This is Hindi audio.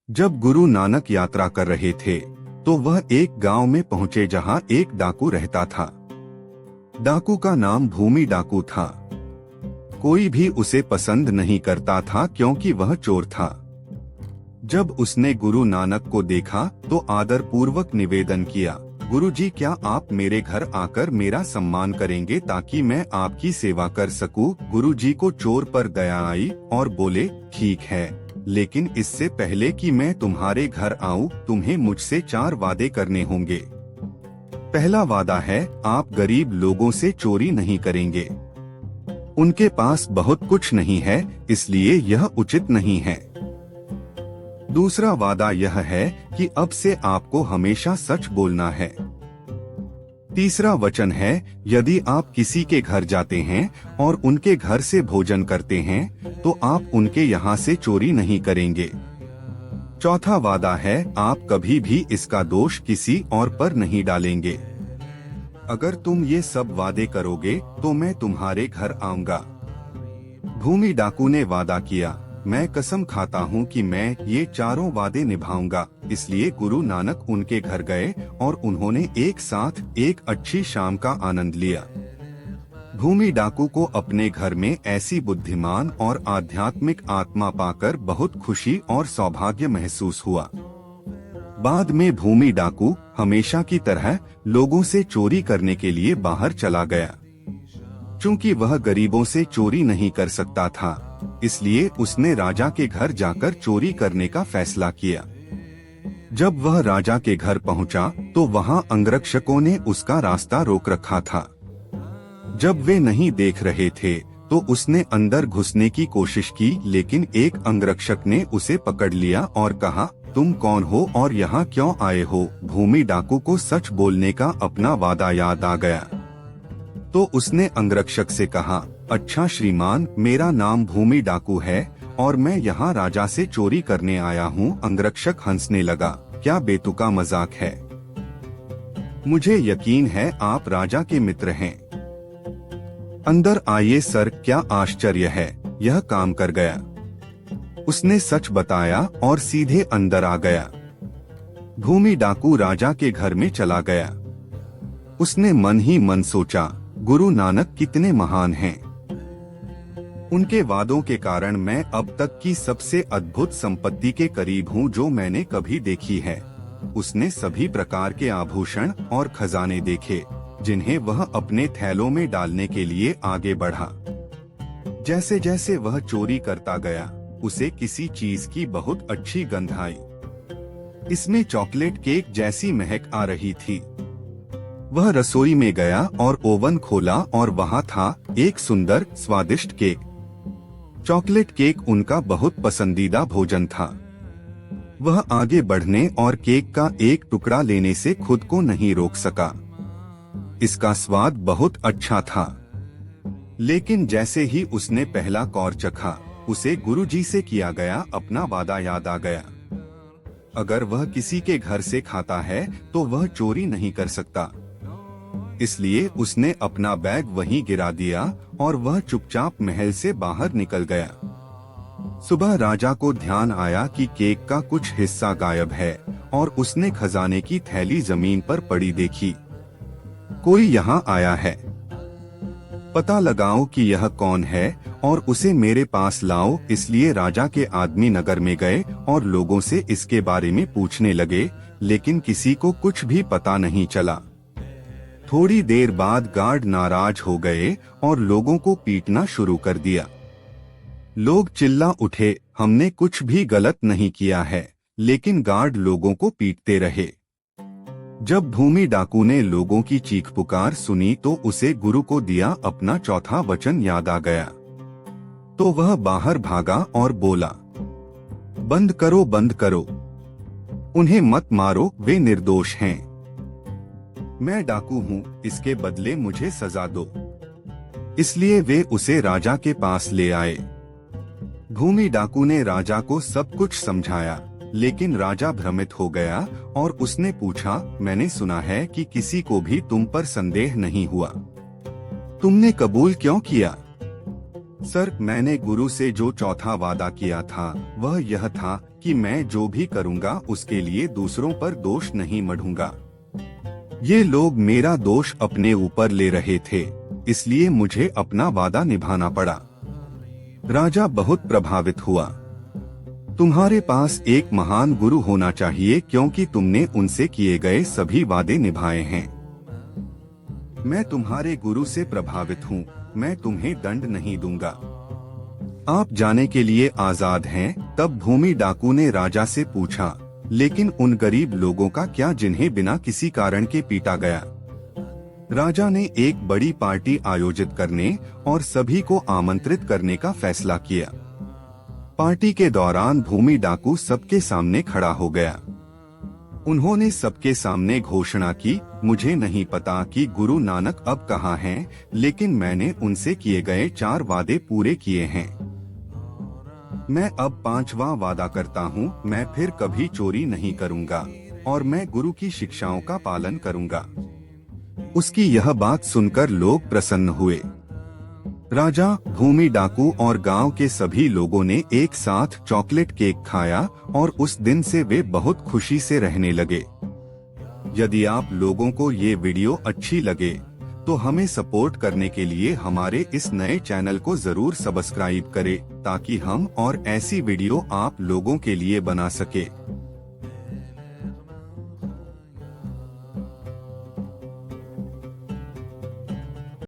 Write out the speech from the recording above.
जब गुरु नानक यात्रा कर रहे थे तो वह एक गांव में पहुंचे जहां एक डाकू रहता था। डाकू का नाम भूमि डाकू था। कोई भी उसे पसंद नहीं करता था क्योंकि वह चोर था। जब उसने गुरु नानक को देखा तो आदर पूर्वक निवेदन किया, गुरुजी, क्या आप मेरे घर आकर मेरा सम्मान करेंगे ताकि मैं आपकी सेवा कर सकूं? गुरुजी को चोर पर दया आई और बोले, ठीक है, लेकिन इससे पहले कि मैं तुम्हारे घर आऊं, तुम्हें मुझसे 4 वादे करने होंगे। पहला वादा है, आप गरीब लोगों से चोरी नहीं करेंगे। उनके पास बहुत कुछ नहीं है, इसलिए यह उचित नहीं है। दूसरा वादा यह है कि अब से आपको हमेशा सच बोलना है। तीसरा वचन है, यदि आप किसी के घर जाते हैं और उनके घर से भोजन करते हैं तो आप उनके यहाँ से चोरी नहीं करेंगे। चौथा वादा है, आप कभी भी इसका दोष किसी और पर नहीं डालेंगे। अगर तुम ये सब वादे करोगे तो मैं तुम्हारे घर आऊंगा। भूमि डाकू ने वादा किया, मैं कसम खाता हूँ कि मैं ये 4 वादे निभाऊंगा। इसलिए गुरु नानक उनके घर गए और उन्होंने एक साथ एक अच्छी शाम का आनंद लिया। भूमि डाकू को अपने घर में ऐसी बुद्धिमान और आध्यात्मिक आत्मा पाकर बहुत खुशी और सौभाग्य महसूस हुआ। बाद में भूमि डाकू हमेशा की तरह लोगों से चोरी करने के लिए बाहर चला गया। चूंकि वह गरीबों से चोरी नहीं कर सकता था, इसलिए उसने राजा के घर जाकर चोरी करने का फैसला किया। जब वह राजा के घर पहुंचा तो वहां अंगरक्षकों ने उसका रास्ता रोक रखा था। जब वे नहीं देख रहे थे तो उसने अंदर घुसने की कोशिश की, लेकिन एक अंगरक्षक ने उसे पकड़ लिया और कहा, तुम कौन हो और यहाँ क्यों आए हो? भूमि डाकू को सच बोलने का अपना वादा याद आ गया, तो उसने अंगरक्षक से कहा, अच्छा श्रीमान, मेरा नाम भूमि डाकू है और मैं यहाँ राजा से चोरी करने आया हूँ। अंगरक्षक हंसने लगा, क्या बेतुका मजाक है? मुझे यकीन है आप राजा के मित्र हैं। अंदर आइए सर, क्या आश्चर्य है, यह काम कर गया। उसने सच बताया और सीधे अंदर आ गया। भूमि डाकू राजा के घर में चला गया। उसने मन ही मन सोचा, गुरु नानक कितने महान हैं। उनके वादों के कारण मैं अब तक की सबसे अद्भुत संपत्ति के करीब हूँ जो मैंने कभी देखी है। उसने सभी प्रकार के आभूषण और खजाने देखे जिन्हें वह अपने थैलों में डालने के लिए आगे बढ़ा। जैसे जैसे वह चोरी करता गया, उसे किसी चीज की बहुत अच्छी गंध आई। इसमें चॉकलेट केक जैसी महक आ रही थी। वह रसोई में गया और ओवन खोला और वहां था एक सुंदर स्वादिष्ट केक। चॉकलेट केक उनका बहुत पसंदीदा भोजन था। वह आगे बढ़ने और केक का एक टुकड़ा लेने से खुद को नहीं रोक सका। इसका स्वाद बहुत अच्छा था, लेकिन जैसे ही उसने पहला कौर चखा, उसे गुरुजी से किया गया अपना वादा याद आ गया। अगर वह किसी के घर से खाता है तो वह चोरी नहीं कर सकता। इसलिए उसने अपना बैग वहीं गिरा दिया और वह चुपचाप महल से बाहर निकल गया। सुबह राजा को ध्यान आया कि केक का कुछ हिस्सा गायब है और उसने खजाने की थैली जमीन पर पड़ी देखी। कोई यहाँ आया है, पता लगाओ कि यह कौन है और उसे मेरे पास लाओ। इसलिए राजा के आदमी नगर में गए और लोगों से इसके बारे में पूछने लगे, लेकिन किसी को कुछ भी पता नहीं चला। थोड़ी देर बाद गार्ड नाराज हो गए और लोगों को पीटना शुरू कर दिया। लोग चिल्ला उठे, हमने कुछ भी गलत नहीं किया है, लेकिन गार्ड लोगों को पीटते रहे। जब भूमि डाकू ने लोगों की चीख पुकार सुनी तो उसे गुरु को दिया अपना चौथा वचन याद आ गया। तो वह बाहर भागा और बोला, बंद करो, बंद करो, उन्हें मत मारो, वे निर्दोष हैं। मैं डाकू हूँ, इसके बदले मुझे सजा दो। इसलिए वे उसे राजा के पास ले आए। भूमि डाकू ने राजा को सब कुछ समझाया, लेकिन राजा भ्रमित हो गया और उसने पूछा, मैंने सुना है कि किसी को भी तुम पर संदेह नहीं हुआ, तुमने कबूल क्यों किया? सर, मैंने गुरु से जो चौथा वादा किया था वह यह था कि मैं जो भी करूँगा उसके लिए दूसरों पर दोष नहीं मढ़ूंगा। ये लोग मेरा दोष अपने ऊपर ले रहे थे, इसलिए मुझे अपना वादा निभाना पड़ा। राजा बहुत प्रभावित हुआ। तुम्हारे पास एक महान गुरु होना चाहिए क्योंकि तुमने उनसे किए गए सभी वादे निभाए हैं। मैं तुम्हारे गुरु से प्रभावित हूँ, मैं तुम्हें दंड नहीं दूंगा। आप जाने के लिए आजाद हैं। तब भूमि डाकू ने राजा से पूछा, लेकिन उन गरीब लोगों का क्या जिन्हें बिना किसी कारण के पीटा गया? राजा ने एक बड़ी पार्टी आयोजित करने और सभी को आमंत्रित करने का फैसला किया। पार्टी के दौरान भूमि डाकू सबके सामने खड़ा हो गया। उन्होंने सबके सामने घोषणा की, मुझे नहीं पता कि गुरु नानक अब कहाँ हैं, लेकिन मैंने उनसे किए गए 4 वादे पूरे किए हैं। मैं अब 5वां वादा करता हूँ, मैं फिर कभी चोरी नहीं करूँगा और मैं गुरु की शिक्षाओं का पालन करूँगा। उसकी यह बात सुनकर लोग प्रसन्न हुए। राजा, भूमि डाकू और गांव के सभी लोगों ने एक साथ चॉकलेट केक खाया और उस दिन से वे बहुत खुशी से रहने लगे। यदि आप लोगों को ये वीडियो अच्छी लगे तो हमें सपोर्ट करने के लिए हमारे इस नए चैनल को जरूर सब्सक्राइब करें ताकि हम और ऐसी वीडियो आप लोगों के लिए बना सके।